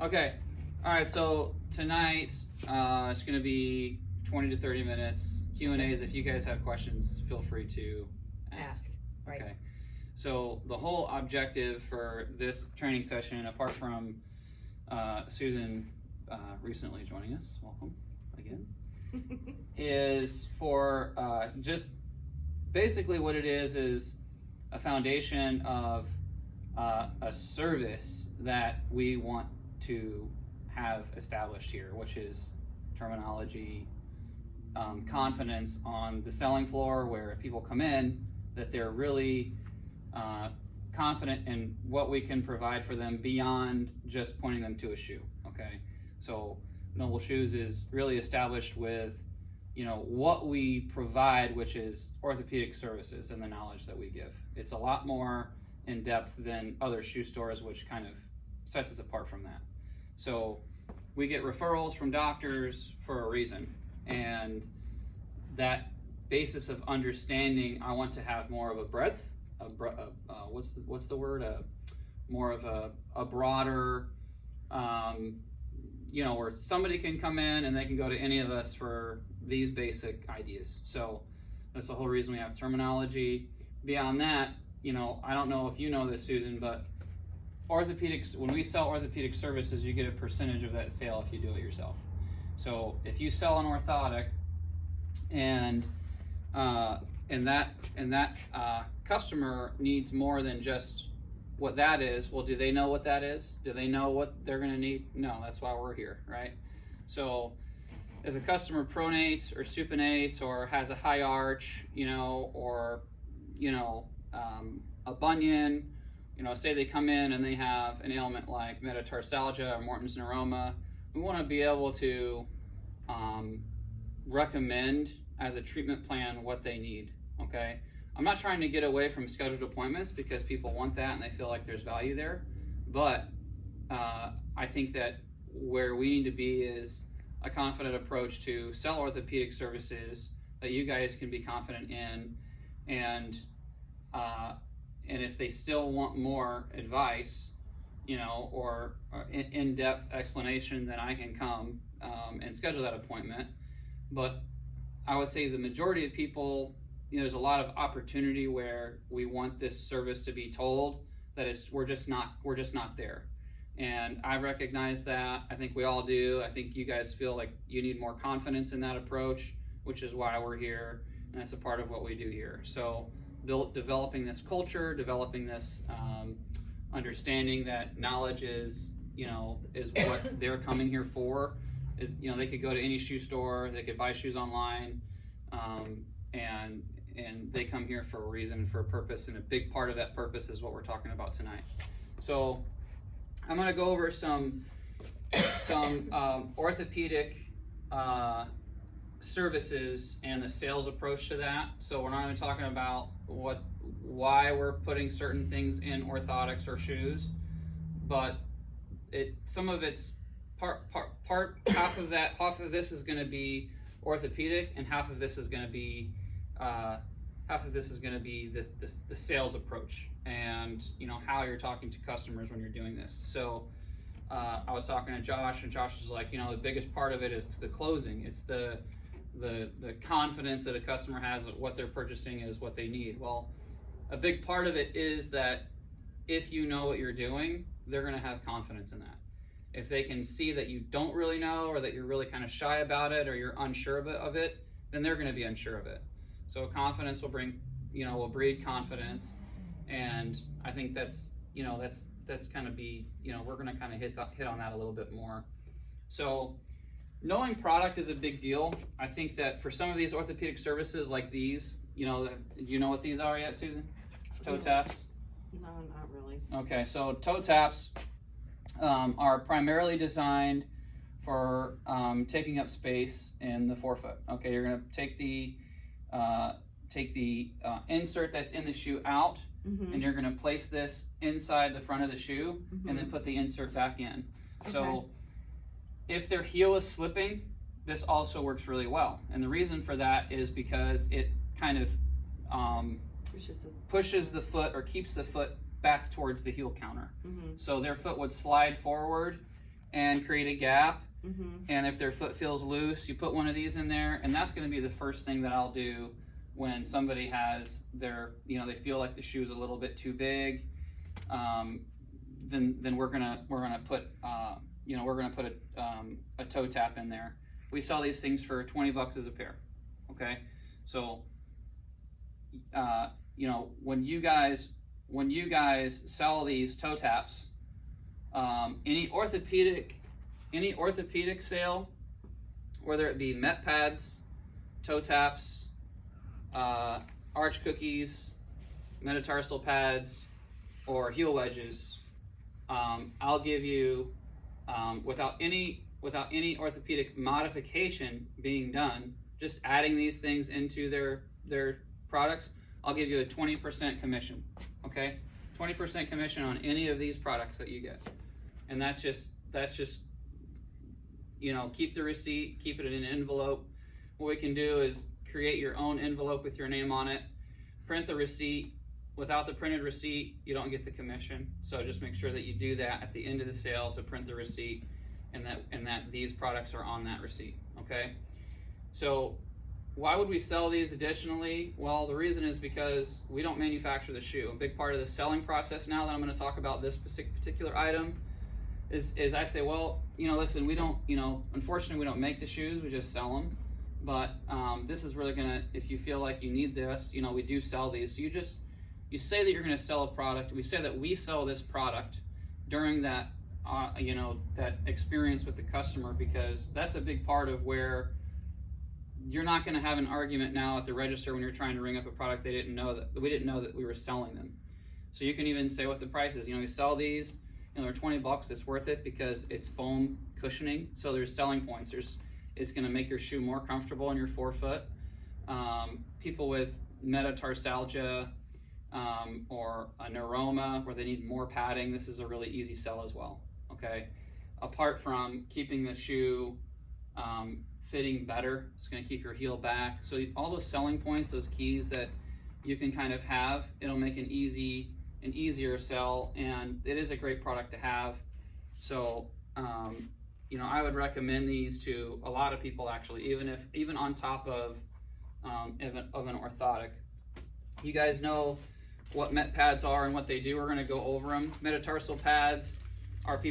Okay. All right. So tonight, it's going to be 20 to 30 minutes. Q&As. If you guys have questions, feel free to ask. Right. Okay. So the whole objective for this training session, apart from Susan recently joining us, welcome again, is for just basically what it is a foundation of a service that we want to have established here, which is terminology, confidence on the selling floor, where if people come in, that they're really confident in what we can provide for them beyond just pointing them to a shoe. Okay, so Noble Shoes is really established with, you know, what we provide, which is orthopedic services and the knowledge that we give. It's a lot more in depth than other shoe stores, which kind of sets us apart from that. So we get referrals from doctors for a reason, and that basis of understanding, I want to have more of a breadth, what's the word? More of a broader, you know, where somebody can come in and they can go to any of us for these basic ideas. So that's the whole reason we have terminology. Beyond that, you know, I don't know if you know this, Susan, but orthopedics, when we sell orthopedic services, you get a percentage of that sale if you do it yourself. So if you sell an orthotic and that customer needs more than just what that is, well, do they know what that is? Do they know what they're going to need? No, that's why we're here, right? So if a customer pronates or supinates or has a high arch, you know, or, you know, a bunion, you know, say they come in and they have an ailment like metatarsalgia or Morton's neuroma, we want to be able to recommend as a treatment plan what they need, okay? I'm not trying to get away from scheduled appointments because people want that and they feel like there's value there, but I think that where we need to be is a confident approach to sell orthopedic services that you guys can be confident in, and if they still want more advice, you know, or in-depth explanation, then I can come and schedule that appointment. But I would say the majority of people, you know, there's a lot of opportunity where we want this service to be told that we're just not there. And I recognize that. I think we all do. I think you guys feel like you need more confidence in that approach, which is why we're here, and that's a part of what we do here. So developing this culture, developing this understanding that knowledge is, you know, is what they're coming here for. You know, they could go to any shoe store, they could buy shoes online, and they come here for a reason, for a purpose, and a big part of that purpose is what we're talking about tonight. So I'm going to go over some orthopedic services and the sales approach to that. So we're not even talking about why we're putting certain things in orthotics or shoes, but some of it's part half of this is going to be orthopedic, and half of this is going to be the sales approach, and you know how you're talking to customers when you're doing this. So I was talking to Josh, and Josh was like, you know, the biggest part of it is the closing. It's the confidence that a customer has that what they're purchasing is what they need. Well, a big part of it is that if you know what you're doing, they're going to have confidence in that. If they can see that you don't really know, or that you're really kind of shy about it, or you're unsure of it, then they're going to be unsure of it. So confidence will breed confidence, and I think that's kind of be, you know, we're going to kind of hit on that a little bit more. So knowing product is a big deal. I think that for some of these orthopedic services like these, you know, do you know what these are yet, Susan? Toe taps? No, not really. Okay, so toe taps are primarily designed for taking up space in the forefoot. Okay, you're going to take the insert that's in the shoe out, and you're going to place this inside the front of the shoe, and then put the insert back in. Okay. So if their heel is slipping, this also works really well. And the reason for that is because it kind of pushes the foot, or keeps the foot back towards the heel counter. So their foot would slide forward, and create a gap. Mm-hmm. And if their foot feels loose, you put one of these in there, and that's going to be the first thing that I'll do when somebody has their, they feel like the shoe's a little bit too big. Then we're gonna put a toe tap in there. We sell these things for $20 as a pair. Okay, so when you guys sell these toe taps, any orthopedic sale, whether it be met pads, toe taps, arch cookies, metatarsal pads, or heel wedges, I'll give you, without any orthopedic modification being done, just adding these things into their products, I'll give you a 20% commission. Okay, 20% commission on any of these products that you get, and that's just keep the receipt, keep it in an envelope. What we can do is create your own envelope with your name on it, print the receipt. Without the printed receipt, you don't get the commission. So just make sure that you do that at the end of the sale to print the receipt, and that these products are on that receipt. Okay. So why would we sell these additionally? Well, the reason is because we don't manufacture the shoe. A big part of the selling process now that I'm going to talk about this particular item is I say, well, listen, we don't, unfortunately we don't make the shoes, we just sell them. But this is really gonna, if you feel like you need this, we do sell these. So you say that you're gonna sell a product. We say that we sell this product during that, that experience with the customer, because that's a big part of where you're not gonna have an argument now at the register when you're trying to ring up a product we didn't know that we were selling them. So you can even say what the price is. We sell these, they're $20. It's worth it because it's foam cushioning. So there's selling points. It's going to make your shoe more comfortable in your forefoot. People with metatarsalgia or a neuroma where they need more padding, this is a really easy sell as well. Okay, apart from keeping the shoe fitting better, it's going to keep your heel back. So all those selling points, those keys that you can kind of have, it'll make an easier sell, and it is a great product to have. So I would recommend these to a lot of people, actually, even on top of an orthotic. You guys know what met pads are and what they do. We're going to go over them. Metatarsal pads are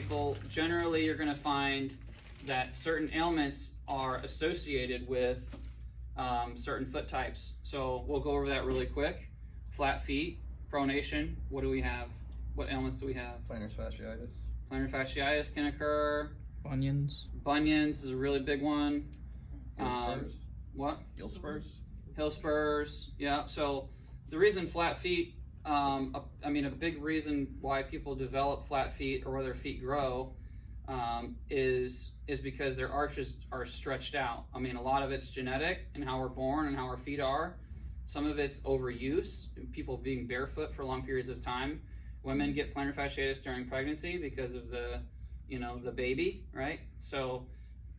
generally you're going to find that certain ailments are associated with certain foot types. So we'll go over that really quick. Flat feet, pronation. What do we have? What ailments do we have? Plantar fasciitis. Plantar fasciitis can occur. Bunions is a really big one. Heel spurs. What? Heel spurs. Hill spurs. Yeah. So the reason flat feet, a big reason why people develop flat feet or where their feet grow, is because their arches are stretched out. A lot of it's genetic and how we're born and how our feet are. Some of it's overuse, people being barefoot for long periods of time. Women get plantar fasciitis during pregnancy because of the baby, right? So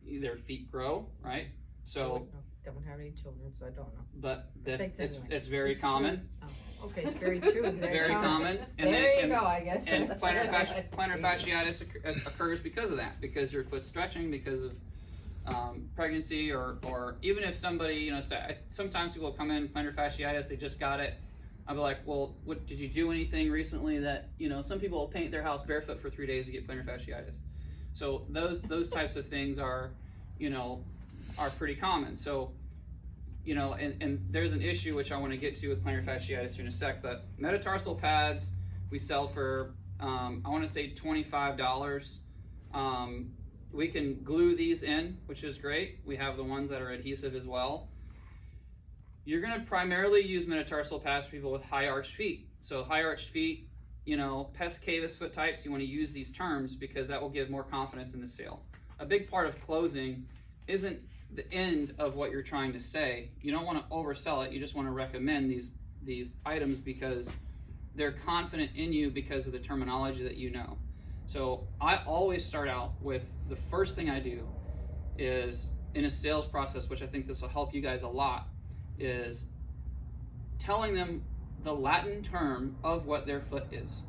their feet grow, right? So don't have any children, so I don't know. But it's very common. Oh, okay, it's very true. Very common. And there you go, I guess. And plantar fasciitis occurs because of that, because your foot's stretching, because of pregnancy, or even if somebody, sometimes people come in plantar fasciitis, they just got it. I'll be like, well, what did you do anything recently that, some people paint their house barefoot for 3 days to get plantar fasciitis. So those types of things are pretty common. So, and there's an issue which I want to get to with plantar fasciitis here in a sec, but metatarsal pads we sell for, I want to say $25. We can glue these in, which is great. We have the ones that are adhesive as well. You're going to primarily use metatarsal pads for people with high arched feet. So high arched feet, pes cavus foot types, you want to use these terms because that will give more confidence in the sale. A big part of closing isn't the end of what you're trying to say. You don't want to oversell it. You just want to recommend these items because they're confident in you because of the terminology that you know. So I always start out with the first thing I do is in a sales process, which I think this will help you guys a lot, is telling them the Latin term of what their foot is.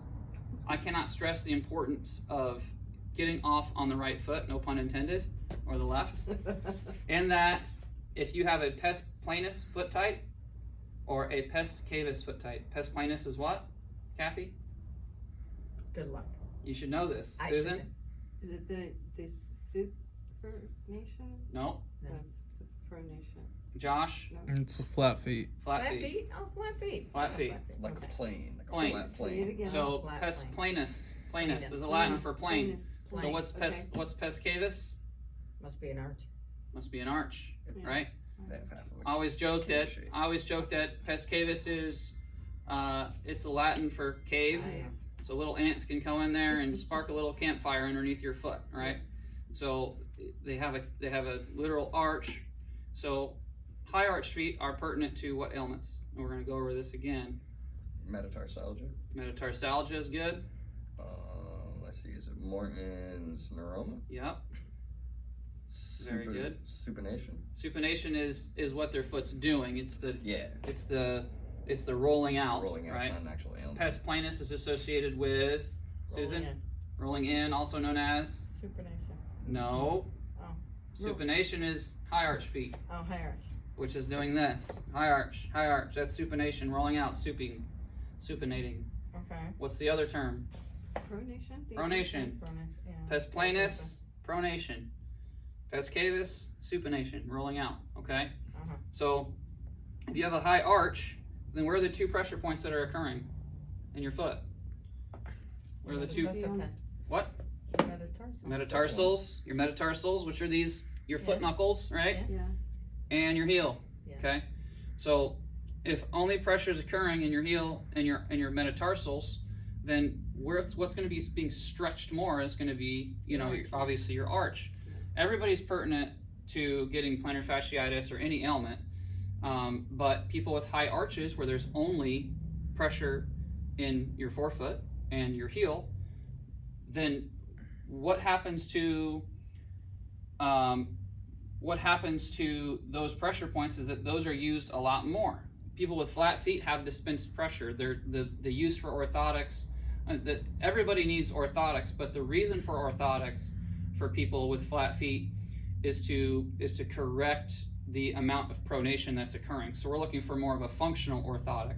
I cannot stress the importance of getting off on the right foot, no pun intended, or the left. In that, if you have a pes planus foot type or a pes cavus foot type, pes planus is what, Kathy? Good luck. You should know this. I Susan? should. Is it the supination? No. That's the pronation. Josh? No. It's a flat feet. Flat feet. Oh, flat feet. Flat Oh, feet. Like a plane, like Plane. a flat Say it plane. again. So Flat pes plane. planus. Planus Planus. is a Latin for plane. So Plane. what's pes cavus? Must be an arch. Must be an arch, Yeah. right? That half of it. I always joke Cave that shape. pes cavus is it's the Latin for cave. I, So little ants can go in there and spark a little campfire underneath your foot, right? So they have a literal arch. So high arch feet are pertinent to what ailments? And we're going to go over this again. Metatarsalgia. Metatarsalgia is good. Let's see, is it Morton's neuroma? Yep. Very good. Supination. Supination is what their foot's doing. It's the Yeah. rolling out, Rolling out, right? it's not an actual ailment. Pes planus is associated with Susan, rolling in, also known as Supination. no. Oh. Supination is high arch feet, Oh, high arch. which is doing this. High arch. That's supination, rolling out, supinating. Okay. What's the other term? Pronation? Pronation. Yeah. Pes planus, pronation. Pes cavus, supination, rolling out. Okay. Uh-huh. So if you have a high arch, then where are the two pressure points that are occurring in your foot? Where are the two? Metatarsal. What? Metatarsal. Metatarsals. Your metatarsals, which are your foot Yeah. knuckles, right? Yeah. Yeah. And your heel. Yeah. Okay. So if only pressure is occurring in your heel and your metatarsals, then what's going to be being stretched more is going to be, obviously your arch. Everybody's pertinent to getting plantar fasciitis or any ailment, but people with high arches where there's only pressure in your forefoot and your heel, then what happens to those pressure points is that those are used a lot more. People with flat feet have dispensed pressure. The use for orthotics, that everybody needs orthotics, but the reason for orthotics for people with flat feet is to correct the amount of pronation that's occurring. So we're looking for more of a functional orthotic.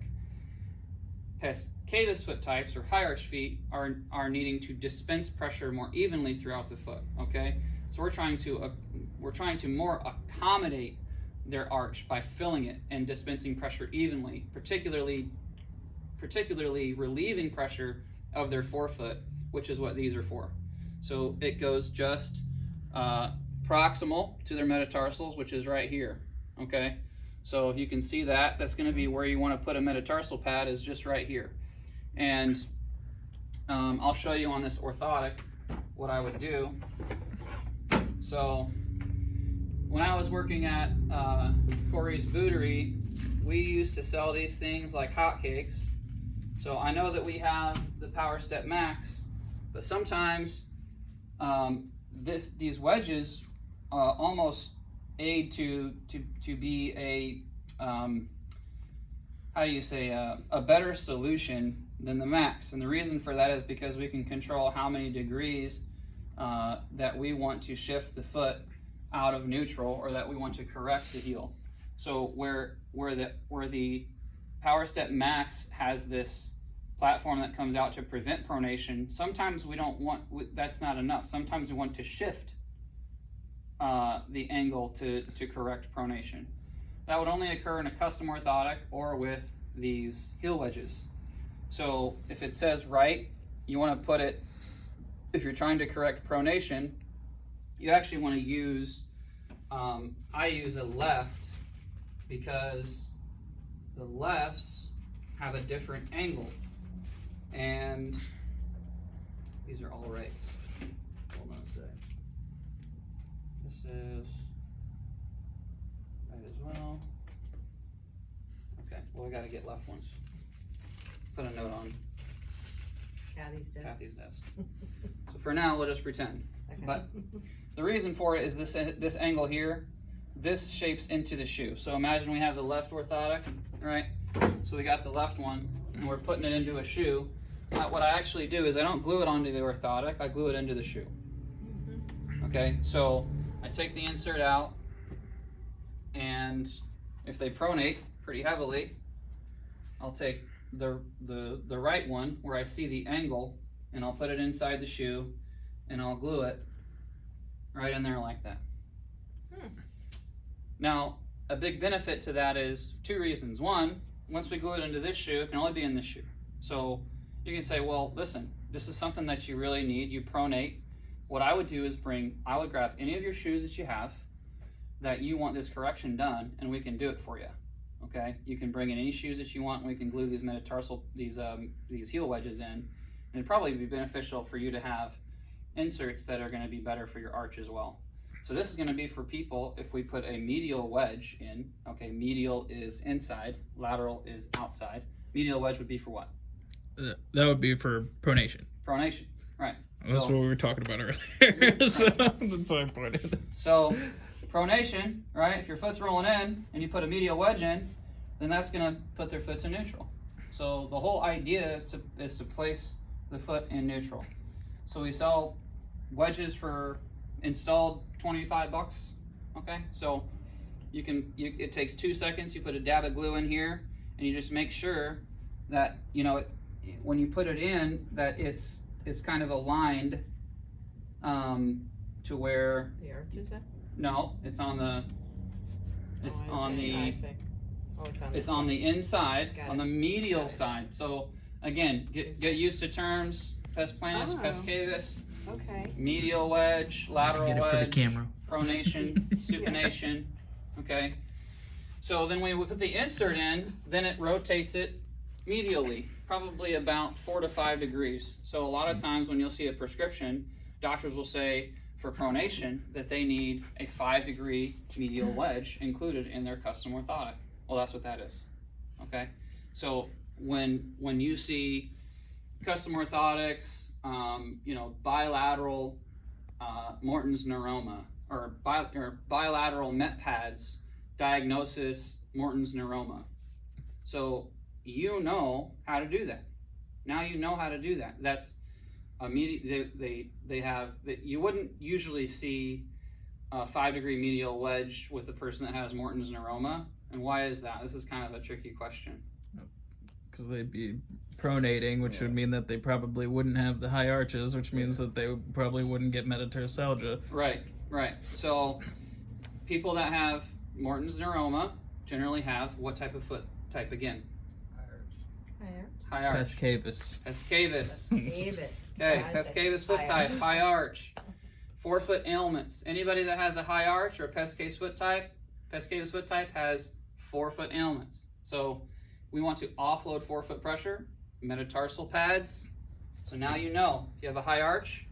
Pes cavus foot types or high arch feet are needing to dispense pressure more evenly throughout the foot. Okay, so we're trying to more accommodate their arch by filling it and dispensing pressure evenly, particularly relieving pressure of their forefoot, which is what these are for. So it goes just proximal to their metatarsals, which is right here. Okay, so if you can see that, that's going to be where you want to put a metatarsal pad, is just right here. And I'll show you on this orthotic what I would do. So when I was working at Corey's Bootery, we used to sell these things like hotcakes. So I know that we have the Power Step Max, but sometimes these wedges almost aid to be a a better solution than the Max. And the reason for that is because we can control how many degrees that we want to shift the foot out of neutral, or that we want to correct the heel. So where the Power Step Max has this platform that comes out to prevent pronation, sometimes we don't want, that's not enough. Sometimes we want to shift the angle to correct pronation. That would only occur in a custom orthotic or with these heel wedges. So if it says right, you want to put it, if you're trying to correct pronation, you actually want to use, I use a left because the lefts have a different angle. And these are all rights. Hold on a sec. This is right as well. Okay, well, we got to get left ones. Put a note on Kathy's desk. So for now, we'll just pretend. Okay. But the reason for it is this angle here. This shapes into the shoe. So imagine we have the left orthotic, right? So we got the left one, and we're putting it into a shoe. What I actually do is I don't glue it onto the orthotic, I glue it into the shoe. Okay, so I take the insert out, and if they pronate pretty heavily, I'll take the right one where I see the angle, and I'll put it inside the shoe, and I'll glue it right in there like that. Now, a big benefit to that is 2 reasons. One, once we glue it into this shoe, it can only be in this shoe. So you can say, well, listen, this is something that you really need. You pronate. What I would do is I would grab any of your shoes that you have that you want this correction done, and we can do it for you. Okay, you can bring in any shoes that you want, and we can glue these metatarsal, these heel wedges in. And it'd probably be beneficial for you to have inserts that are going to be better for your arch as well. So this is going to be for people if we put a medial wedge in. Okay, medial is inside, lateral is outside. Medial wedge would be for what? That would be for pronation. Pronation, right. That's what we were talking about earlier. So that's why I pointed. So pronation, right? If your foot's rolling in and you put a medial wedge in, then that's going to put their foot to neutral. So the whole idea is to place the foot in neutral. So we sell wedges for installed $25. Okay, so it takes 2 seconds. You put a dab of glue in here, and you just make sure that when you put it in, that it's kind of aligned to where The arch is it? no, it's on the I see. Oh, it's on the inside, Got on it. the medial Got it. side. So again, get used to terms: pes planus, pes Oh. cavus, Okay. medial wedge, lateral Get it for wedge, the camera. pronation, supination. Okay. So then when we put the insert in, then it rotates it medially, probably about 4 to 5 degrees. So a lot of times when you'll see a prescription, doctors will say for pronation that they need a 5-degree medial wedge included in their custom orthotic. Well, that's what that is. Okay. So when you see custom orthotics, bilateral Morton's neuroma, or bilateral met pads, diagnosis Morton's neuroma. So you know how to do that. Now you know how to do that. That's immediate. They have that. You wouldn't usually see a 5-degree medial wedge with a person that has Morton's neuroma. And why is that? This is kind of a tricky question. Because they'd be pronating, which would mean that they probably wouldn't have the high arches, which means that they probably wouldn't get metatarsalgia. Right. So people that have Morton's neuroma generally have what type of foot type again? High arch. Pes cavus. Pes cavus. David. Okay, pes cavus foot type, high arch. 4-foot ailments. Anybody that has a high arch or pes cavus foot type has 4-foot ailments. So we want to offload 4-foot pressure, metatarsal pads. So now you know if you have a high arch.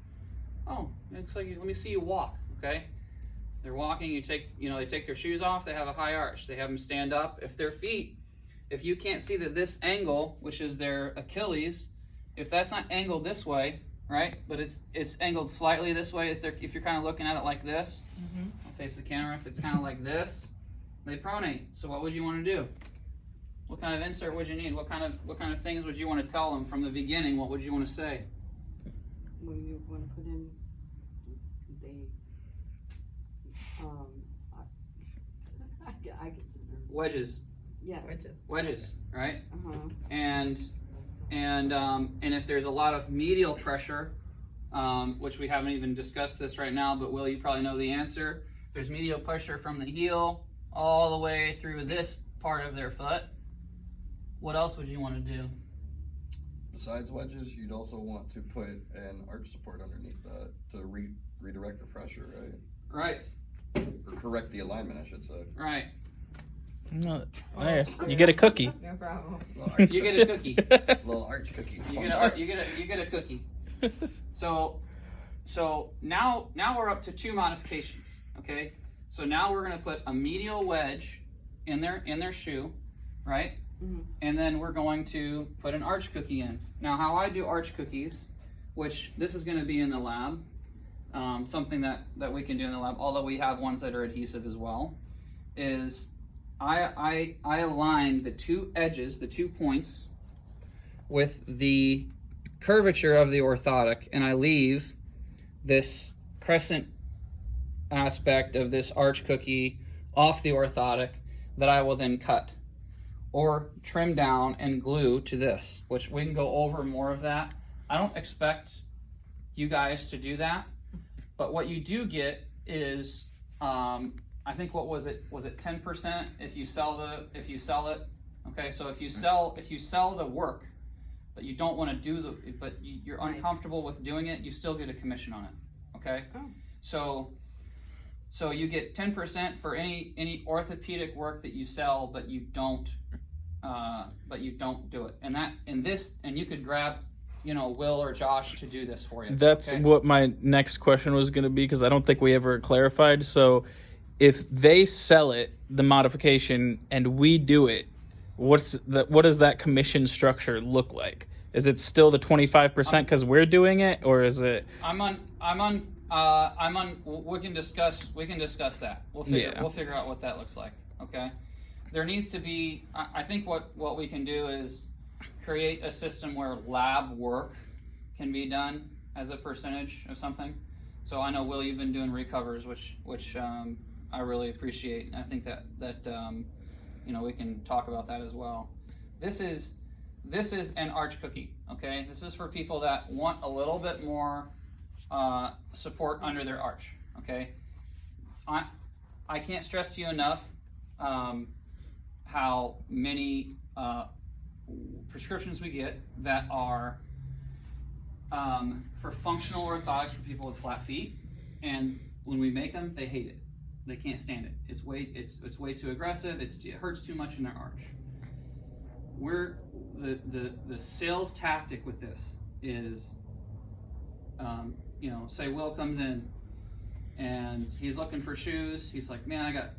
Oh, it looks like let me see you walk. Okay, they're walking. They take their shoes off. They have a high arch. They have them stand up. If their feet, if you can't see that this angle, which is their Achilles, if that's not angled this way, right? But it's angled slightly this way. If you're kind of looking at it like this, I'll face the camera. If it's kind of like this, they pronate. So what would you want to do? What kind of insert would you need? What kind of things would you want to tell them from the beginning? What would you want to say? Well, you want to put in I get some nervous. Wedges. Yeah. Wedges, right? Uh-huh. And if there's a lot of medial pressure, which we haven't even discussed this right now, but Will, you probably know the answer. If there's medial pressure from the heel all the way through this part of their foot, what else would you want to do? Besides wedges, you'd also want to put an arch support underneath that to redirect the pressure, right? Right, Or correct the alignment, I should say. right. No, there, you get a cookie. No problem. Little arch, You get a cookie. little arch cookie. You get a cookie. So now we're up to 2 modifications. Okay. So now we're gonna put a medial wedge in their shoe, right? Mhm. And then we're going to put an arch cookie in. Now, how I do arch cookies, which this is going to be in the lab, something that we can do in the lab, although we have ones that are adhesive as well, is I align the 2 edges, the 2 points, with the curvature of the orthotic, and I leave this crescent aspect of this arch cookie off the orthotic that I will then cut or trim down and glue to this, which we can go over more of that. I don't expect you guys to do that, but what you do get is, I think what was it 10% if you sell it. Okay, so if you sell the work, but you don't want to do you're uncomfortable with doing it, you still get a commission on it. Okay, so you get 10% for any orthopedic work that you sell, but you don't do it. And you could grab, Will or Josh to do this for you. That's okay? what my next question was going to be, because I don't think we ever clarified. So if they sell it, the modification, and we do it, what does that commission structure look like? Is it still the 25% because we're doing it, or is it? We can discuss that. We'll figure out what that looks like. Okay. There needs to be, I think what we can do is create a system where lab work can be done as a percentage of something. So I know, Will, you've been doing recovers, which I really appreciate. And I think that we can talk about that as well. This is an arch cookie, okay? This is for people that want a little bit more support under their arch, okay? I can't stress to you enough how many prescriptions we get that are for functional orthotics for people with flat feet, and when we make them, they hate it. They can't stand it. It's way too aggressive. It hurts too much in their arch. The sales tactic with this is, say Will comes in and he's looking for shoes. He's like, man, I got,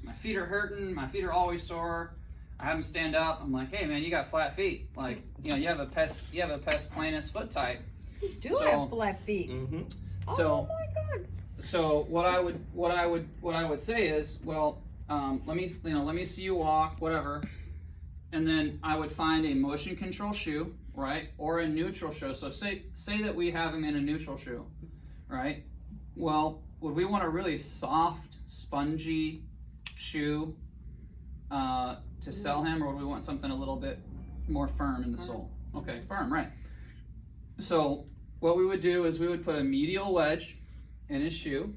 my feet are hurting. My feet are always sore. I have them stand up. I'm like, hey man, you got flat feet. Like, you have a pes planus foot type. You do have flat feet. Mm-hmm. Oh my God. So what I would say is, well, let me see you walk, whatever, and then I would find a motion control shoe, right, or a neutral shoe. So say that we have him in a neutral shoe, right? Well, would we want a really soft, spongy shoe to sell him, or would we want something a little bit more firm in the sole? Okay, firm, right? So what we would do is we would put a medial wedge in his shoe,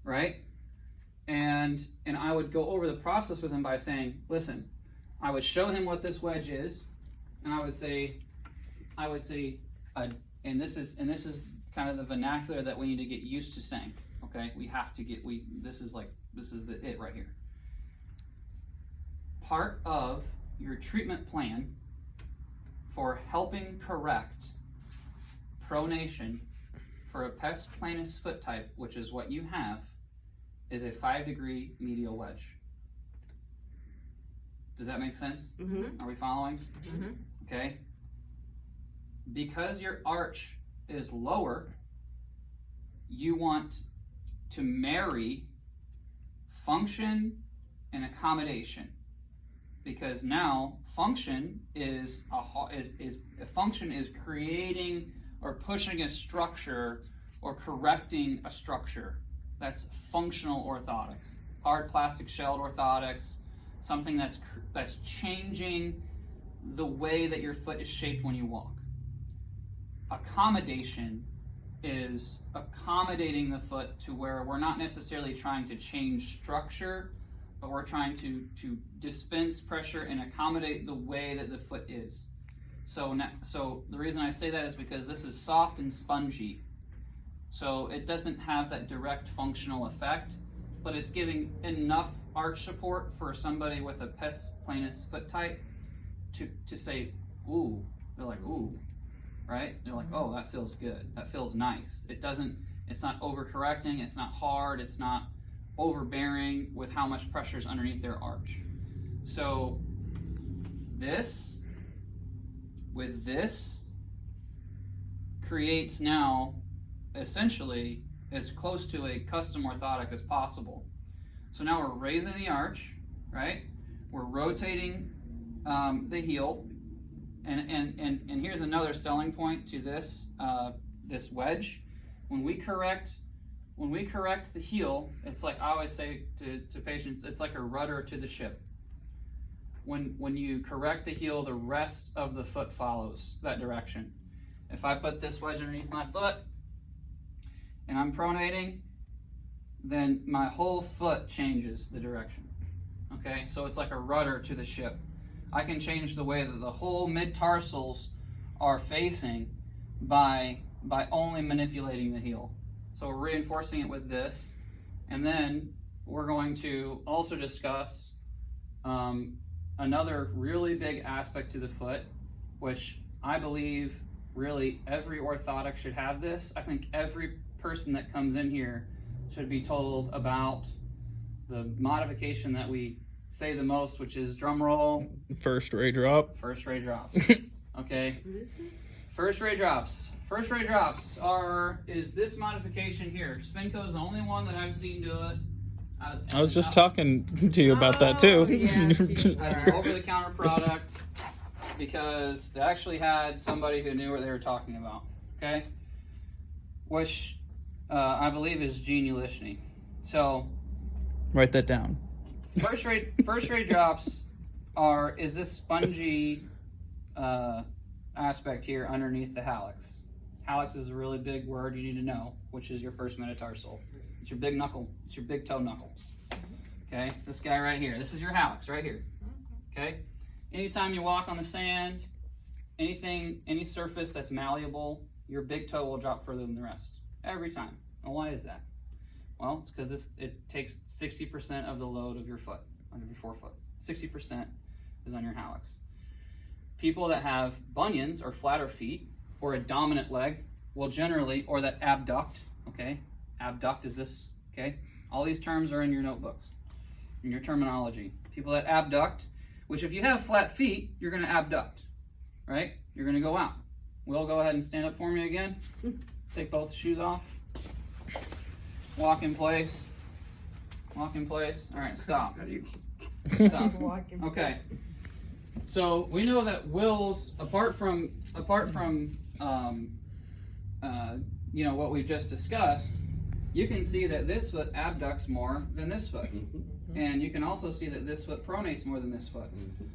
right? And I would go over the process with him by saying, listen, I would show him what this wedge is, and I would say, and this is kind of the vernacular that we need to get used to saying. Okay, this is it right here. Part of your treatment plan for helping correct pronation for a pes planus foot type, which is what you have, is a 5-degree medial wedge. Does that make sense? Mm-hmm. Are we following? Mm-hmm. Okay. Because your arch is lower, you want to marry function and accommodation, because now function is creating or pushing a structure or correcting a structure. That's functional orthotics. Hard plastic shelled orthotics, something that's changing the way that your foot is shaped when you walk. Accommodation is accommodating the foot to where we're not necessarily trying to change structure, but we're trying to dispense pressure and accommodate the way that the foot is. So the reason I say that is because this is soft and spongy. So it doesn't have that direct functional effect, but it's giving enough arch support for somebody with a pes planus foot type to say, ooh, they're like, ooh, right? They're like, oh, that feels good. That feels nice. It's not overcorrecting. It's not hard. It's not overbearing with how much pressure is underneath their arch. So this creates now essentially as close to a custom orthotic as possible. So now we're raising the arch, right? We're rotating the heel, and here's another selling point to this this wedge when we correct the heel, it's like I always say to patients, it's like a rudder to the ship. When you correct the heel, the rest of the foot follows that direction. If I put this wedge underneath my foot and I'm pronating, then my whole foot changes the direction. Okay, so it's like a rudder to the ship. I can change the way that the whole mid-tarsals are facing by only manipulating the heel. So we're reinforcing it with this, and then we're going to also discuss another really big aspect to the foot, which I believe really every orthotic should have this. I think every person that comes in here should be told about the modification that we say the most, which is drum roll. First ray drop. First ray drops. Okay. First ray drops. First ray drops is this modification here. Spinco is the only one that I've seen do it. I was just talking to you about that too. Yes, As an over-the-counter product, because they actually had somebody who knew what they were talking about. Okay, which I believe is Gene Ulishny. So Write that down. first ray drops is this spongy aspect here underneath the hallux. Hallux is a really big word you need to know, which is your first metatarsal. It's your big knuckle. It's your big toe knuckle. Okay, this guy right here. This is your hallux right here. Okay, anytime you walk on the sand, any surface that's malleable, your big toe will drop further than the rest every time. And why is that? Well, it's because it takes 60% of the load of your foot, of your forefoot. 60% is on your hallux. People that have bunions or flatter feet or a dominant leg will generally, or that abduct, okay? Abduct is this, okay? All these terms are in your notebooks, in your terminology. People that abduct, which if you have flat feet, you're gonna abduct, right? You're gonna go out. Will, go ahead and stand up for me again. Take both shoes off. Walk in place. Walk in place. All right, stop. Stop. Okay. So we know that Will's, apart from what we've just discussed, you can see that this foot abducts more than this foot. And you can also see that this foot pronates more than this foot.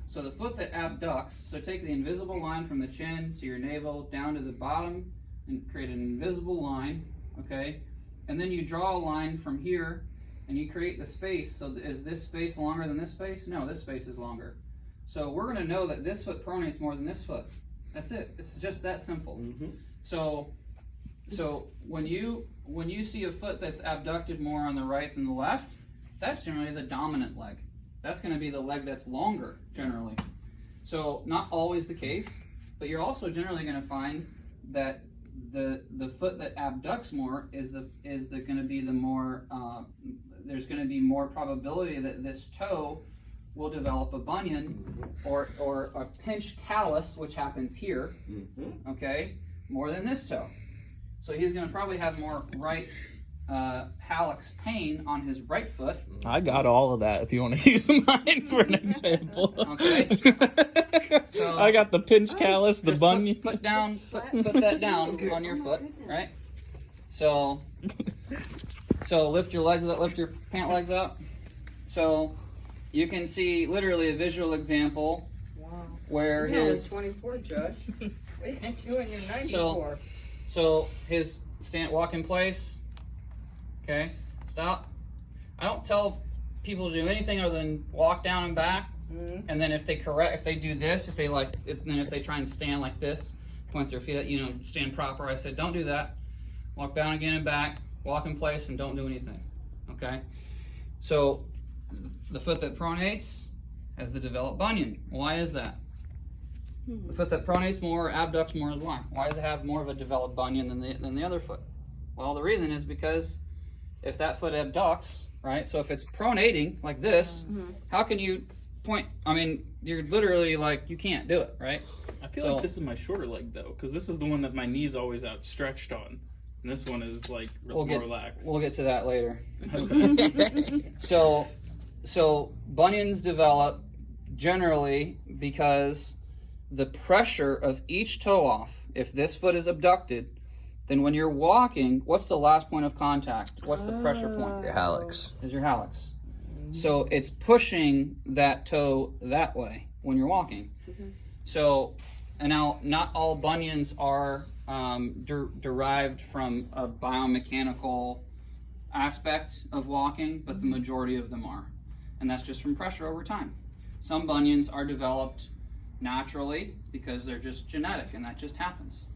So the foot that abducts, so take the invisible line from the chin to your navel down to the bottom and create an invisible line, okay? And then you draw a line from here and you create the space. So is this space longer than this space? No, this space is longer. So we're gonna know that this foot pronates more than this foot. That's it. It's just that simple. So when you see a foot that's abducted more on the right than the left, that's generally the dominant leg. That's going to be the leg that's longer generally. So not always the case, but you're also generally going to find that the foot that abducts more is going to be the more there's going to be more probability that this toe will develop a bunion or a pinched callus, which happens here, okay, more than this toe. So he's going to probably have more right hallux pain on his right foot. I got all of that if you want to use mine for an example. Okay. So I got the pinch callus, the just bunion. Put that down on your foot, right? So lift your legs up, lift your pant legs up. So you can see literally a visual example where his 24, Josh. You and your 94. So his walk in place. Okay, stop. I don't tell people to do anything other than walk down and back. And then if they do this, if they try and stand like this, point their feet, stand proper. I said, don't do that. Walk down again and back, walk in place, and don't do anything. Okay. So the foot that pronates has the developed bunion. Why is that? The foot that pronates more or abducts more is why. Why does it have more of a developed bunion than the other foot? Well, the reason is because if that foot abducts, right? So if it's pronating like this, how can you point? I mean, you're literally like, you can't do it, right? I feel like this is my shorter leg though, because this is the one that my knee's always outstretched on, and this one is like more relaxed. We'll get to that later. So bunions develop generally because the pressure of each toe off, if this foot is abducted, then when you're walking, what's the last point of contact? What's the pressure point? Your hallux. Is your hallux. So it's pushing that toe that way when you're walking. So, and now not all bunions are derived from a biomechanical aspect of walking, but the majority of them are. And that's just from pressure over time. Some bunions are developed naturally because they're just genetic and that just happens.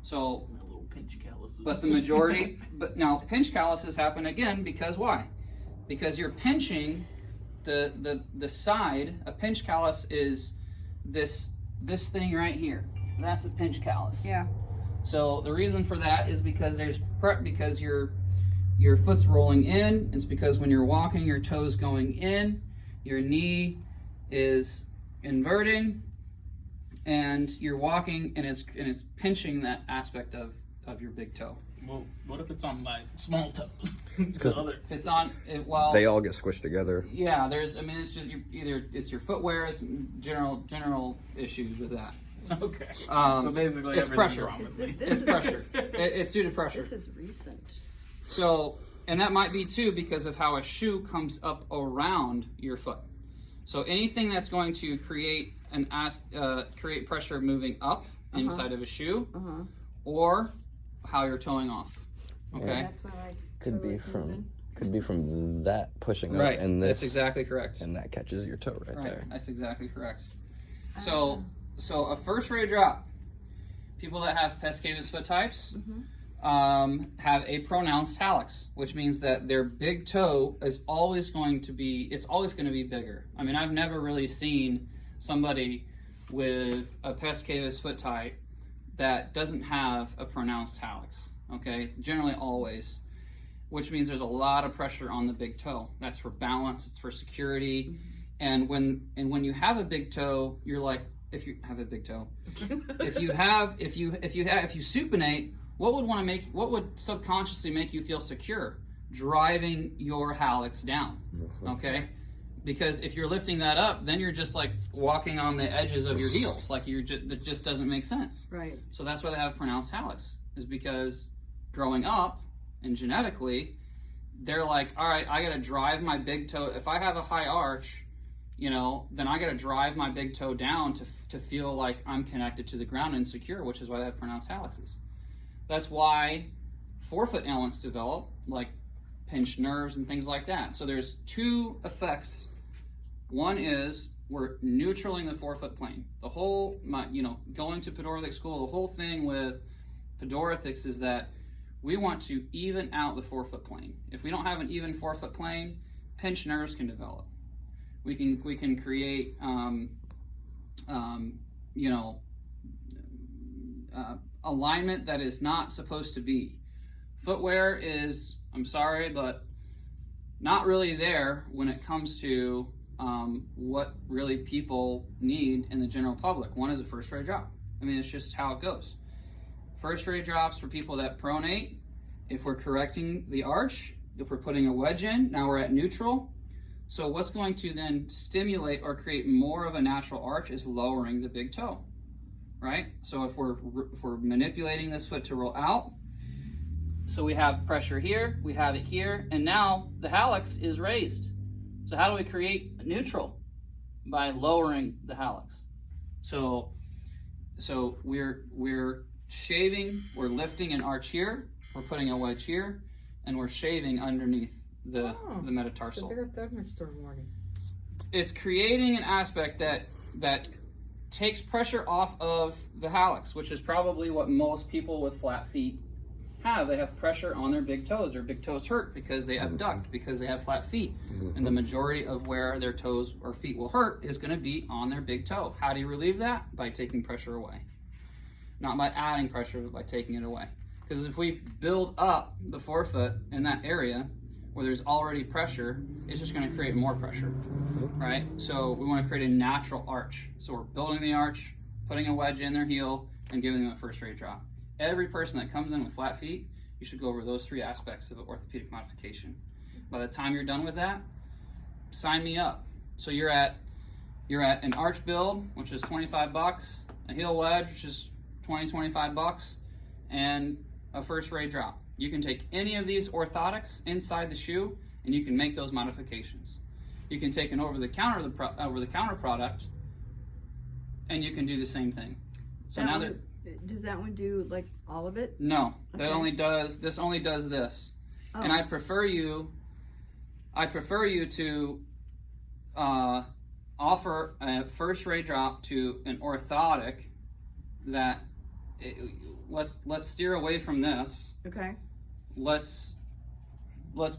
So, Little pinch calluses. but the majority, but now pinch calluses happen again because why? Because you're pinching the side. A pinch callus is this thing right here. That's a pinch callus. Yeah. So the reason for that is because because your foot's rolling in. It's because when you're walking, your toe's going in, your knee is inverting, and you're walking, and it's pinching that aspect of your big toe. Well, what if it's on my small toe? Because If it's on, well, they all get squished together. yeah, it's just either it's your footwear, it's general issues with that. Okay. Um, So basically, it's everything's pressure. wrong with me. It's pressure. It's due to pressure. This is recent. So, and that might be too because of how a shoe comes up around your foot. So anything that's going to create create pressure moving up inside of a shoe, or how you're toeing off. Okay. That's why I Could be from that pushing up Right. and this, That's exactly correct. and that catches your toe right there. That's exactly correct. So a first ray drop. People that have pes cavus foot types have a pronounced hallux, which means that their big toe is always going to be bigger. I mean, I've never really seen somebody with a pes cavus foot type that doesn't have a pronounced hallux. Okay, generally always, which means there's a lot of pressure on the big toe. That's for balance. It's for security. And when you have a big toe, you're like, if you have a big toe, if you supinate, what would subconsciously make you feel secure? Driving your hallux down. Okay. Because if you're lifting that up, then you're just like walking on the edges of your heels. Like that just doesn't make sense. Right. So that's why they have pronounced hallux, is because growing up and genetically, they're like, all right, I got to drive my big toe. If I have a high arch, then I got to drive my big toe down to feel like I'm connected to the ground and secure, which is why they have pronounced halluxes. That's why forefoot ailments develop, like pinched nerves and things like that. So there's two effects. One is we're neutraling the forefoot plane. The whole, going to Pedorthic school, the whole thing with Pedorthics is that we want to even out the forefoot plane. If we don't have an even forefoot plane, pinched nerves can develop. We can create, alignment that is not supposed to be. Footwear is, I'm sorry, but not really there when it comes to what really people need in the general public. One is a first ray drop. I mean, it's just how it goes. First ray drops for people that pronate. If we're correcting the arch, if we're putting a wedge in, now we're at neutral. So what's going to then stimulate or create more of a natural arch is lowering the big toe, right? So if we're manipulating this foot to roll out, so we have pressure here, we have it here, and now the hallux is raised. So how do we create neutral? By lowering the hallux. So we're shaving, we're lifting an arch here, we're putting a wedge here, and we're shaving underneath the metatarsal. Severe thunderstorm warning. It's creating an aspect that takes pressure off of the hallux, which is probably what most people with flat feet have. They have pressure on their big toes. Their big toes hurt because they abduct, because they have flat feet. And the majority of where their toes or feet will hurt is going to be on their big toe. How do you relieve that? By taking pressure away. Not by adding pressure, but by taking it away. Because if we build up the forefoot in that area where there's already pressure, it's just going to create more pressure, right? So we want to create a natural arch. So we're building the arch, putting a wedge in their heel, and giving them a first ray drop. Every person that comes in with flat feet, you should go over those three aspects of an orthopedic modification. By the time you're done with that, sign me up. So you're at an arch build, which is $25, a heel wedge, which is $20, $25, and a first ray drop. You can take any of these orthotics inside the shoe and you can make those modifications. You can take an over-the-counter product and you can do the same thing. So now does that one do like all of it? No, that Okay. this only does this. Oh. And I prefer you to offer a first ray drop to an orthotic that let's steer away from this. Okay. Let's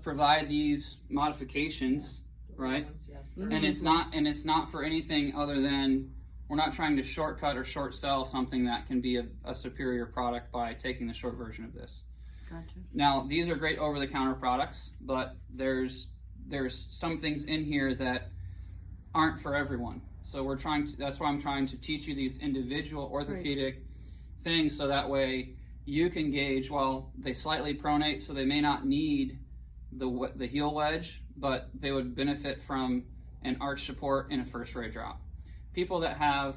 provide these modifications, right? Mhm. And it's not for anything other than we're not trying to shortcut or short sell something that can be a superior product by taking the short version of this. Gotcha. Now, these are great over-the-counter products, but there's some things in here that aren't for everyone. So that's why I'm trying to teach you these individual orthopedic things, so that way you can gauge. Well, they slightly pronate, so they may not need the heel wedge, but they would benefit from an arch support and a first ray drop. People that have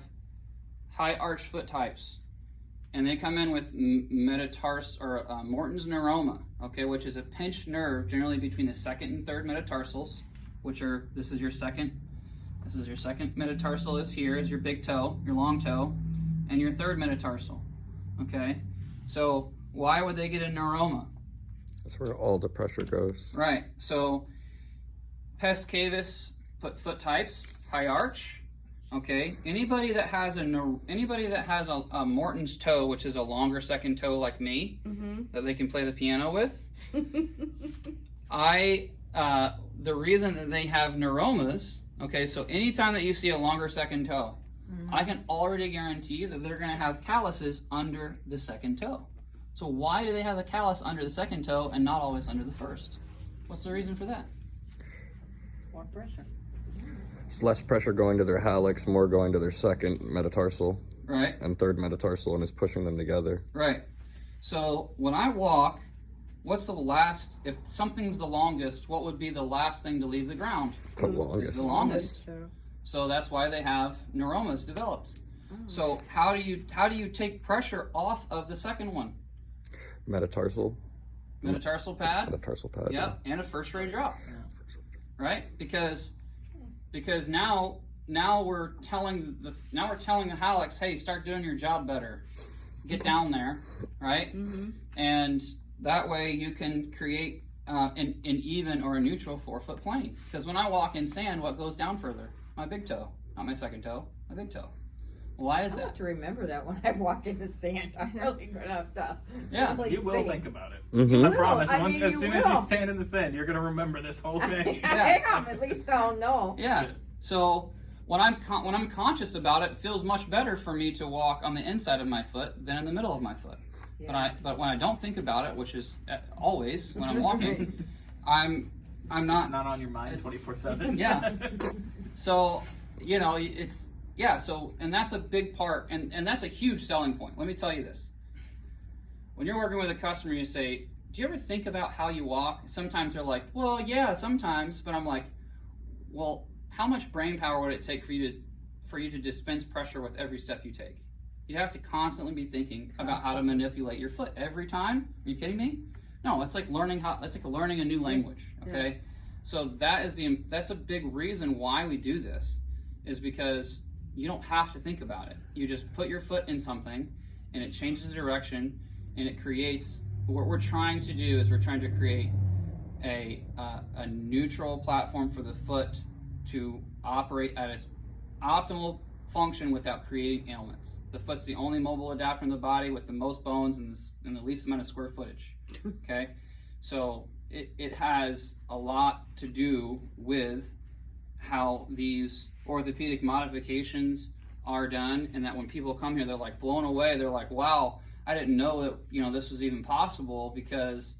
high arch foot types, and they come in with metatarsal or Morton's neuroma, okay, which is a pinched nerve generally between the second and third metatarsals, this is your second metatarsal is here, is your big toe, your long toe, and your third metatarsal, okay? So why would they get a neuroma? That's where all the pressure goes. Right, so pes cavus foot types, high arch. Okay, anybody that has a Morton's toe, which is a longer second toe like me, that they can play the piano with, the reason that they have neuromas, okay, so anytime that you see a longer second toe, I can already guarantee that they're going to have calluses under the second toe. So why do they have a callus under the second toe and not always under the first? What's the reason for that? More pressure. It's less pressure going to their hallux, more going to their second metatarsal Right. and third metatarsal, and it's pushing them together. Right. So when I walk, what's the last, if something's the longest, what would be the last thing to leave the ground? The It's longest. the longest. So that's why they have neuromas developed. So how do you take pressure off of the second one? Metatarsal. Metatarsal pad. Metatarsal pad. Yep, and a first ray drop. Right? Because now we're telling the hallux, hey, start doing your job better. Get down there, right? And that way you can create an even or a neutral 4-foot plane. Because when I walk in sand, what goes down further? My big toe, not my second toe. My big toe. Why is I have that? to remember that when I walk in the sand. I'm really gonna have to. Yeah. really You will think about it. Mm-hmm. I will. promise. I Once, mean, as you soon as will. you stand in the sand, you're gonna remember this whole thing. I am. At least I'll know. Yeah. So when I'm conscious about it, it feels much better for me to walk on the inside of my foot than in the middle of my foot. Yeah. But when I don't think about it, which is always when I'm walking, I'm not. It's not on your mind 24/7. Yeah. So so and that's a big part, and that's a huge selling point. Let me tell you this. When you're working with a customer, you say, do you ever think about how you walk? Sometimes they're like, well, yeah, sometimes, but I'm like, well, how much brain power would it take for you to dispense pressure with every step you take? You have to constantly be thinking about how to manipulate your foot every time. Are you kidding me? No, it's like learning a new language. Okay, Yeah. so that's a big reason why we do this, is because you don't have to think about it. You just put your foot in something, and it changes the direction, and it creates. What we're trying to do is we're trying to create a neutral platform for the foot to operate at its optimal function without creating ailments. The foot's the only mobile adapter in the body with the most bones and the least amount of square footage. Okay, so it has a lot to do with how these orthopedic modifications are done, and that when people come here, they're like blown away. They're like, wow, I didn't know that this was even possible, because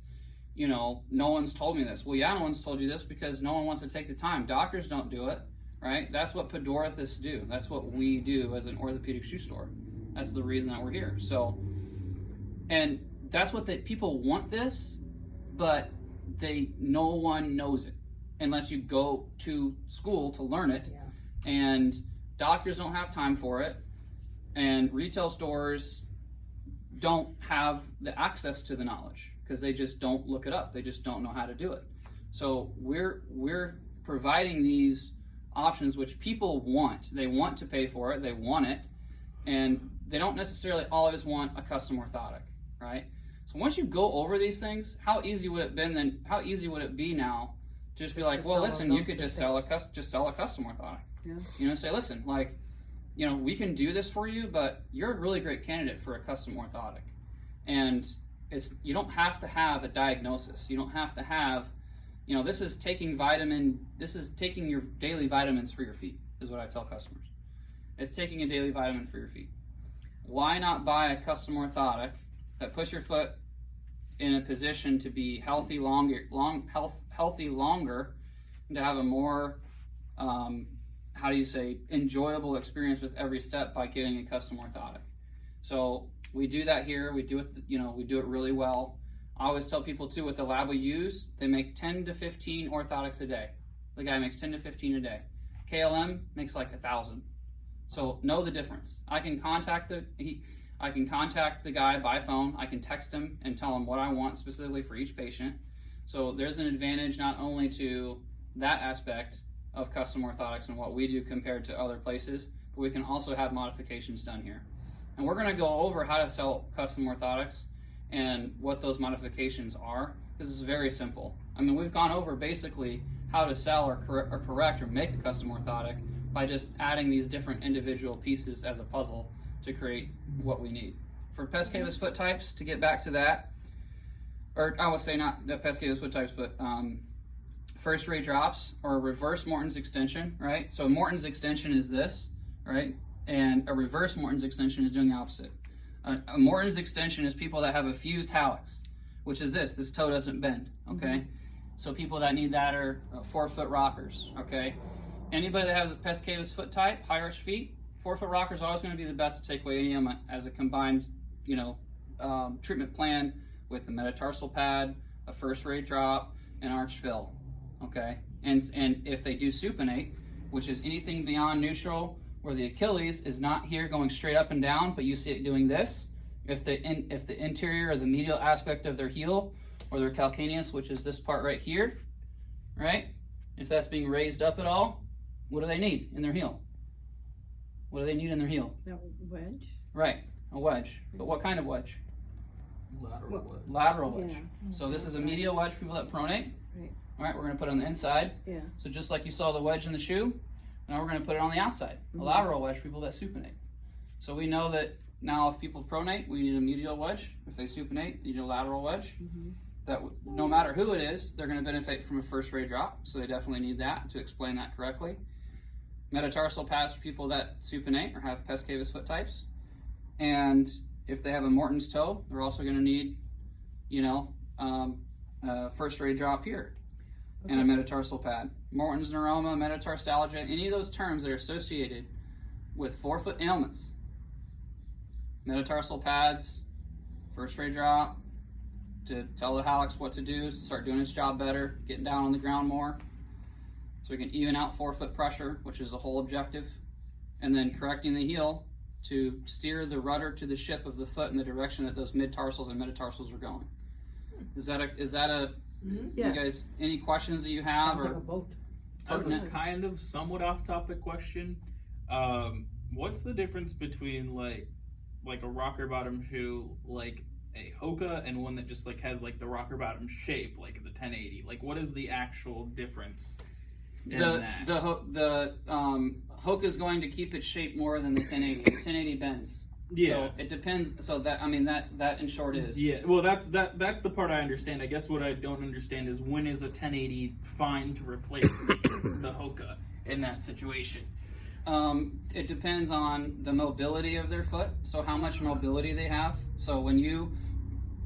no one's told me this. Well, yeah, no one's told you this because no one wants to take the time. Doctors don't do it, right? That's what Pedorthics do. That's what we do as an orthopedic shoe store. That's the reason that we're here. So, and that's what people want this, but no one knows it unless you go to school to learn it. Yeah. And doctors don't have time for it, and retail stores don't have the access to the knowledge because they just don't look it up. They just don't know how to do it. So we're providing these options which people want. They want to pay for it. They want it, and they don't necessarily always want a custom orthotic, right? So once you go over these things, how easy would it be now to just be like, well, listen, you could just sell a custom orthotic. Yeah. You know, say, listen, like, you know, we can do this for you, but you're a really great candidate for a custom orthotic. And you don't have to have a diagnosis. You don't have to have, you know, this is taking your daily vitamins for your feet, is what I tell customers. It's taking a daily vitamin for your feet. Why not buy a custom orthotic that puts your foot in a position to be healthy longer, and to have a more, enjoyable experience with every step by getting a custom orthotic. So we do that here. We do it, we do it really well. I always tell people too, with the lab we use, they make 10 to 15 orthotics a day. The guy makes 10 to 15 a day. KLM makes like 1,000. So know the difference. I can contact the guy by phone. I can text him and tell him what I want specifically for each patient. So there's an advantage not only to that aspect of custom orthotics and what we do compared to other places, but we can also have modifications done here. And we're gonna go over how to sell custom orthotics and what those modifications are. This is very simple. I mean, we've gone over basically how to sell or correct or make a custom orthotic by just adding these different individual pieces as a puzzle to create what we need. For pes cavus foot types, to get back to that, or I would say not the pes cavus foot types, but first ray drops or reverse Morton's extension, right? So Morton's extension is this, right? And a reverse Morton's extension is doing the opposite. A Morton's extension is people that have a fused hallux, which is this toe doesn't bend, okay? So people that need that are 4-foot rockers, okay? Anybody that has a pes cavus foot type, high arch feet, 4-foot rocker is always going to be the best to take away any of them as a combined, treatment plan with a metatarsal pad, a first ray drop, and arch fill, okay? And if they do supinate, which is anything beyond neutral, where the Achilles is not here going straight up and down, but you see it doing this, if the interior or the medial aspect of their heel or their calcaneus, which is this part right here, right? If that's being raised up at all, what do they need in their heel? What do they need in their heel? That wedge? Right, a wedge. But what kind of wedge? Lateral wedge. Lateral wedge. Yeah. So this is a medial wedge for people that pronate. Right. All right, we're going to put it on the inside. Yeah. So just like you saw the wedge in the shoe, now we're going to put it on the outside. A lateral wedge for people that supinate. So we know that now if people pronate, we need a medial wedge. If they supinate, you need a lateral wedge. That no matter who it is, they're going to benefit from a first ray drop. So they definitely need that to explain that correctly. Metatarsal pads for people that supinate or have pes cavus foot types. And if they have a Morton's toe, they're also going to need, first ray drop here. And a metatarsal pad. Morton's neuroma, metatarsalgia, any of those terms that are associated with 4-foot ailments. Metatarsal pads, first ray drop, to tell the hallux what to do, start doing its job better, getting down on the ground more. So we can even out 4-foot pressure, which is the whole objective. And then correcting the heel to steer the rudder to the ship of the foot in the direction that those mid-tarsals and metatarsals are going. Is that a you Yes. guys, any questions that you have? Sounds Or like a boat. I have a pertinent? kind of somewhat off-topic question. What's the difference between like a rocker bottom shoe, like a Hoka, and one that just like has like the rocker bottom shape, like the 1080? Like, what is the actual difference in that? The Hoka is going to keep its shape more than the 1080. The 1080 bends. Yeah. So it depends. So that in short is. Yeah. Well, that's the part I understand. I guess what I don't understand is when is a 1080 fine to replace the Hoka in that situation? It depends on the mobility of their foot. So how much mobility they have. So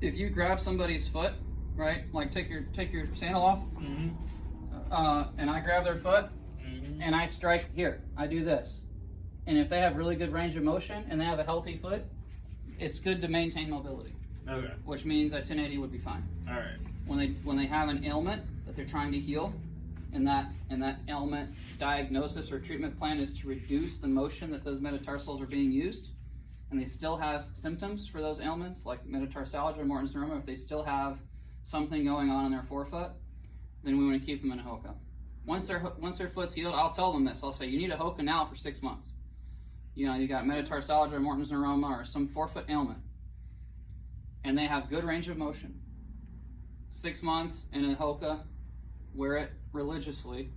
if you grab somebody's foot, right? Like take your sandal off, and I grab their foot, and I strike here. I do this. And if they have really good range of motion and they have a healthy foot, it's good to maintain mobility. Okay. Which means a 1080 would be fine. All right. When they have an ailment that they're trying to heal, and that ailment diagnosis or treatment plan is to reduce the motion that those metatarsals are being used, and they still have symptoms for those ailments, like metatarsalgia or Morton's neuroma, if they still have something going on in their forefoot, then we want to keep them in a Hoka. Once their foot's healed, I'll tell them this. I'll say, you need a Hoka now for 6 months. You know, you got metatarsalgia or Morton's neuroma or some forefoot ailment, and they have good range of motion. 6 months in a Hoka, wear it religiously,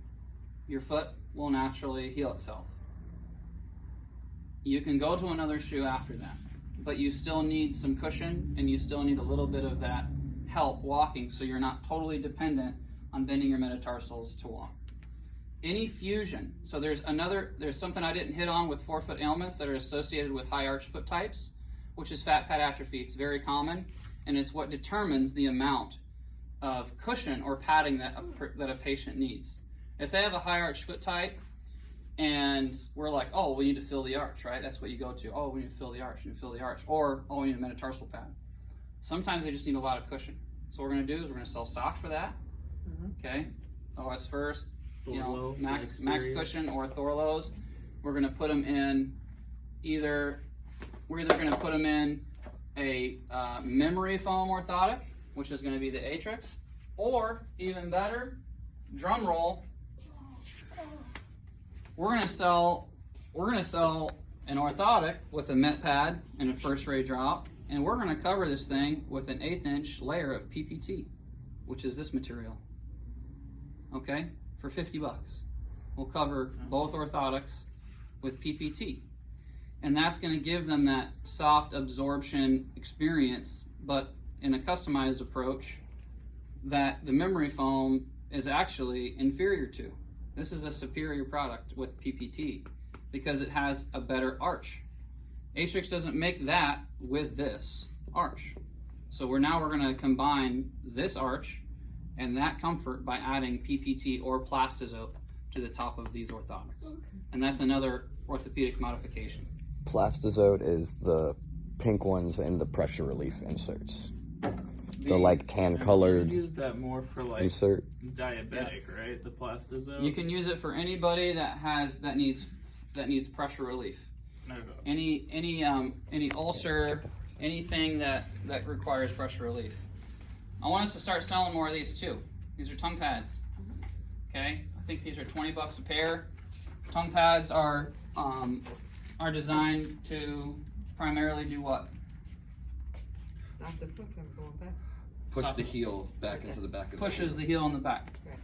your foot will naturally heal itself. You can go to another shoe after that, but you still need some cushion and you still need a little bit of that help walking, so you're not totally dependent on bending your metatarsals to walk. Any fusion, so there's something I didn't hit on with forefoot ailments that are associated with high arch foot types, which is fat pad atrophy. It's very common, and it's what determines the amount of cushion or padding that a patient needs. If they have a high arch foot type, and we're like, oh, we need to fill the arch, right? That's what you go to. Oh, we need to fill the arch, we need to fill the arch. Or, oh, we need a metatarsal pad. Sometimes they just need a lot of cushion. So what we're gonna do is we're gonna sell socks for that. Okay, OS first, you know, max cushion or Thorlos. We're gonna put them in we're either gonna put them in a memory foam orthotic, which is gonna be the Atrix, or even better, drum roll, we're gonna sell an orthotic with a met pad and a first ray drop, and we're gonna cover this thing with an 1/8 inch layer of PPT, which is this material. Okay, for $50. We'll cover both orthotics with PPT. And that's gonna give them that soft absorption experience, but in a customized approach that the memory foam is actually inferior to. This is a superior product with PPT because it has a better arch. Atrix doesn't make that with this arch. So we're gonna combine this arch and that comfort by adding PPT or Plastizote to the top of these orthotics. And that's another orthopedic modification. Plastizote is the pink ones in the pressure relief inserts. The like tan colored Use that more for like insert. diabetic, right? The Plastizote. You can use it for anybody that needs pressure relief. Okay. Any ulcer, anything that requires pressure relief. I want us to start selling more of these too. These are tongue pads. Okay, I think these are $20 a pair. Tongue pads are designed to primarily do what? Stop the foot from going back. Push the heel back into the back of Pushes the the heel in the back. Right.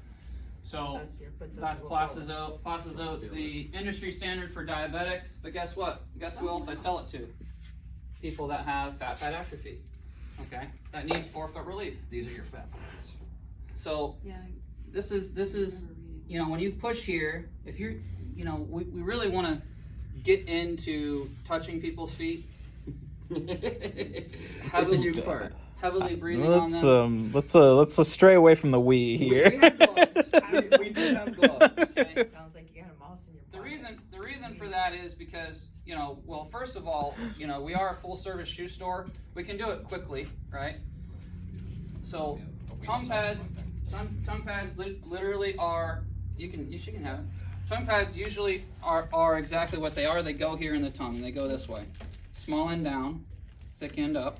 So That's your foot that's doesn't go forward. Plastizote. Plastizote's the industry standard for diabetics, but guess what? Guess who else I sell it to? People that have fat pad atrophy. Okay, that need forefoot relief. These are your fat pads. So Yeah. this is you know, when you push here, if you're, you know, we really want to get into touching people's feet, That's a huge part. heavily breathing on them. Let's stray away from the we here. We have gloves. we do have gloves. Okay. Sounds like you got a mouse in your The pocket. reason for that is because, you know, well, first of all, you know, we are a full service shoe store. We can do it quickly, right? So tongue pads literally are, you can have it. Tongue pads usually are exactly what they are. They go here in the tongue. They go this way. Small end down, thick end up.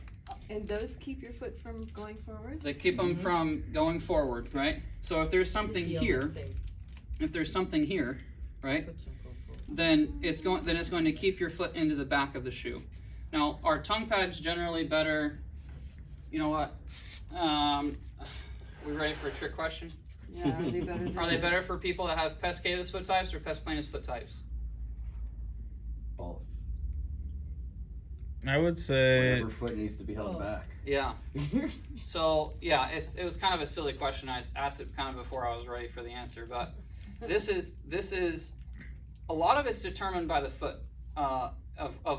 And those keep your foot from going forward? They keep them from going forward, right? So if there's something Heel here, mistake. right, Foot don't go forward. then it's going to keep your foot into the back of the shoe. Now, are tongue pads generally better? You know what? We ready for a trick question? Yeah, are they better than? Are they better for people that have pes caelus foot types or pes planus foot types? Both. I would say Whatever foot needs to be held Oh. back. Yeah. So yeah, it was kind of a silly question. I asked it kind of before I was ready for the answer, but this is a lot of it's determined by the foot of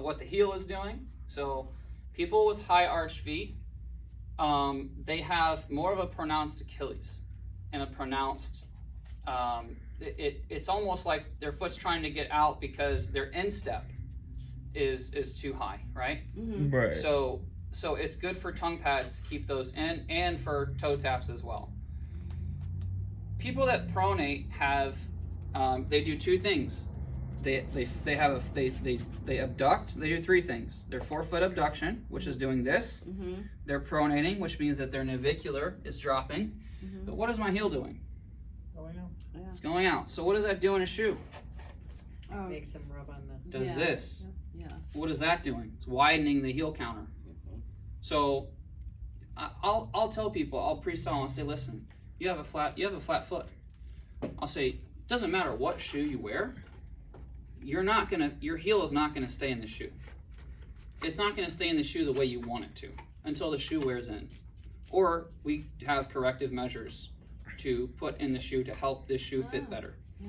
what the heel is doing. So people with high arch feet, they have more of a pronounced Achilles and a pronounced. It's almost like their foot's trying to get out because their instep is too high, right? right. So it's good for tongue pads to keep those in and for toe taps as well. People that pronate have, they do two things. they abduct. They do three things. Their forefoot abduction, which is doing this. Mm-hmm. They're pronating, which means that their navicular is dropping. Mm-hmm. But what is my heel doing? Going out. It's going out. So what does that do in a shoe? Oh, Makes them rub on the. Does yeah. this. Yeah. What is that doing? It's widening the heel counter. So I'll tell people, I'll pre-sell, I'll say, listen, you have a flat foot. I'll say, doesn't matter what shoe you wear, your heel is not gonna stay in the shoe. It's not gonna stay in the shoe the way you want it to until the shoe wears in. Or we have corrective measures to put in the shoe to help this shoe fit better. Yeah.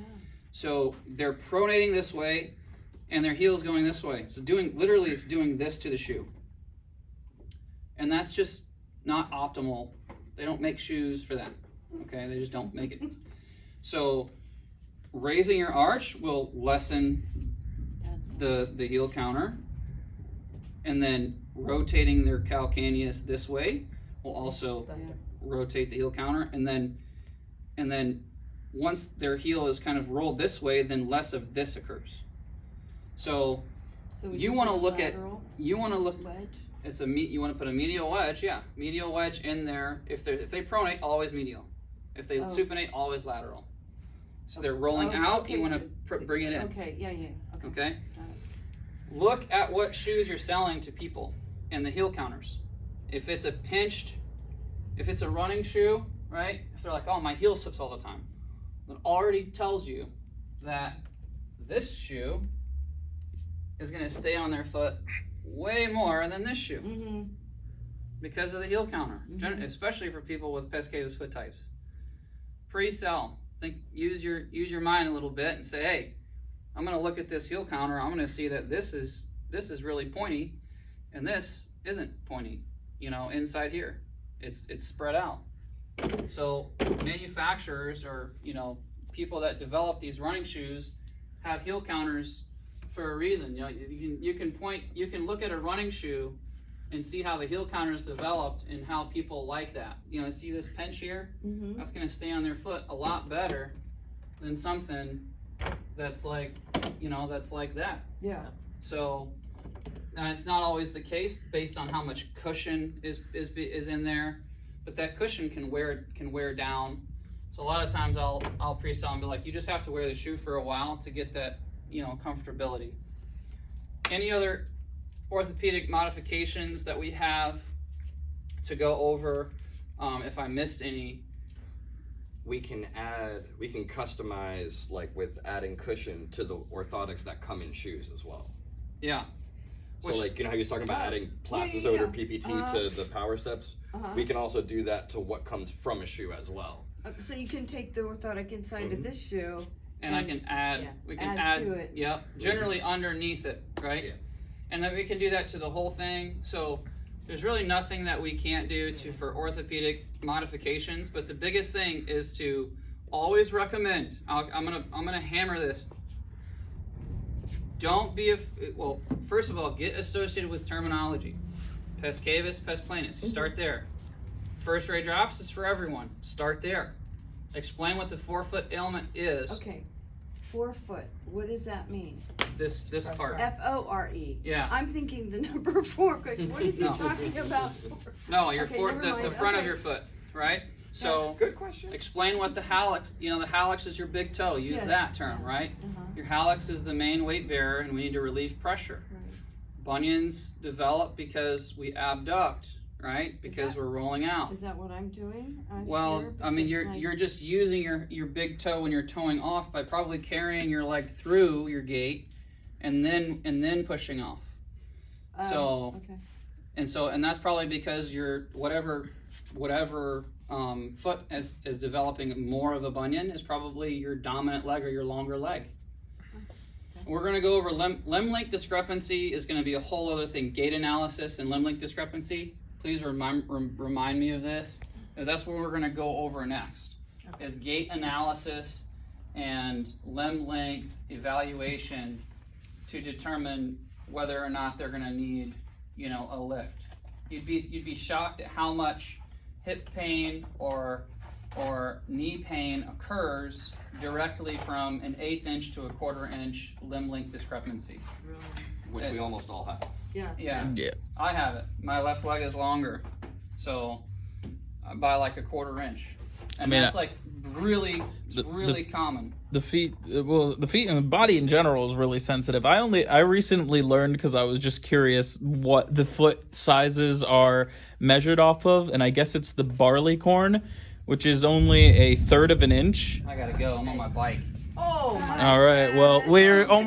So they're pronating this way and their heel is going this way. So literally it's doing this to the shoe. And that's just not optimal. They don't make shoes for that. Okay, they just don't make it. So raising your arch will lessen the heel counter, and then rotating their calcaneus this way will also rotate the heel counter, and then once their heel is kind of rolled this way, then less of this occurs. So you want to look at wedge. you want to put a medial wedge, medial wedge in there. If they pronate, always medial. If they supinate, always lateral. So they're rolling out. Okay, You want to bring it in. Okay, yeah. Okay. Look at what shoes you're selling to people and the heel counters. If it's a running shoe, right? If they're like, oh, my heel slips all the time, it already tells you that this shoe is going to stay on their foot way more than this shoe Mm-hmm. because of the heel counter, Mhm. especially for people with pescados foot types. Pre-sell, use your mind a little bit and say, hey, I'm going to look at this heel counter. I'm going to see that this is really pointy, and this isn't pointy. Inside here, it's spread out. So manufacturers or people that develop these running shoes have heel counters for a reason. You can look at a running shoe and see how the heel counter is developed and how people like that. See this pinch here? Mm-hmm. That's going to stay on their foot a lot better than something that's like that. Yeah. So it's not always the case based on how much cushion is in there, but that cushion can wear down. So a lot of times I'll pre-sell and be like, you just have to wear the shoe for a while to get that comfortability. Any other orthopedic modifications that we have to go over? If I missed any. We can customize, like with adding cushion to the orthotics that come in shoes as well. Yeah. So like, how you're talking about adding Plastisode or PPT to the power steps, Uh-huh. we can also do that to what comes from a shoe as well. So you can take the orthotic inside of this shoe. And I can add, yeah, we can add add to it. Yep, generally underneath it, right? Yeah. And then we can do that to the whole thing. So there's really nothing that we can't do for orthopedic modifications, but the biggest thing is to always recommend, I'm gonna hammer this. Don't be, first of all, get associated with terminology. Pes cavus, pes planus, you start there. First ray drops is for everyone, start there. Explain what the forefoot ailment is. Okay. Forefoot. What does that mean? This part. F-O-R-E. Yeah. I'm thinking the number 4. What is he No. talking about? No, your Okay, the never mind. front of Okay. your foot, right? So Good question. explain what the hallux, the hallux is your big toe. Use Yes. that term, right? Uh-huh. Your hallux is the main weight bearer and we need to relieve pressure. Right. Bunions develop because we abduct, right? Because we're rolling out. Is that what I'm doing? Well, here? I mean, Because you're just using your big toe when you're toeing off by probably carrying your leg through your gait and then pushing off. okay. And that's probably because your whatever foot is developing more of a bunion is probably your dominant leg or your longer leg. We're going to go over limb length discrepancy is going to be a whole other thing. Gait analysis and limb length discrepancy. Please remind me of this. That's what we're going to go over next. Is gait analysis and limb length evaluation to determine whether or not they're going to need, a lift. You'd be shocked at how much hip pain or or knee pain occurs directly from an 1/8 inch to a 1/4 inch limb length discrepancy. Really? Which we almost all have. Yeah. Yeah, Yeah. I have it. My left leg is longer, so by like a 1/4 inch, and mean, that's like really, the- really common. The feet, the feet and the body in general is really sensitive. I recently learned, because I was just curious, what the foot sizes are measured off of, and I guess it's the barleycorn, which is only 1/3 of an inch. I gotta go. I'm on my bike. Oh my All right, well, goodness. we're almost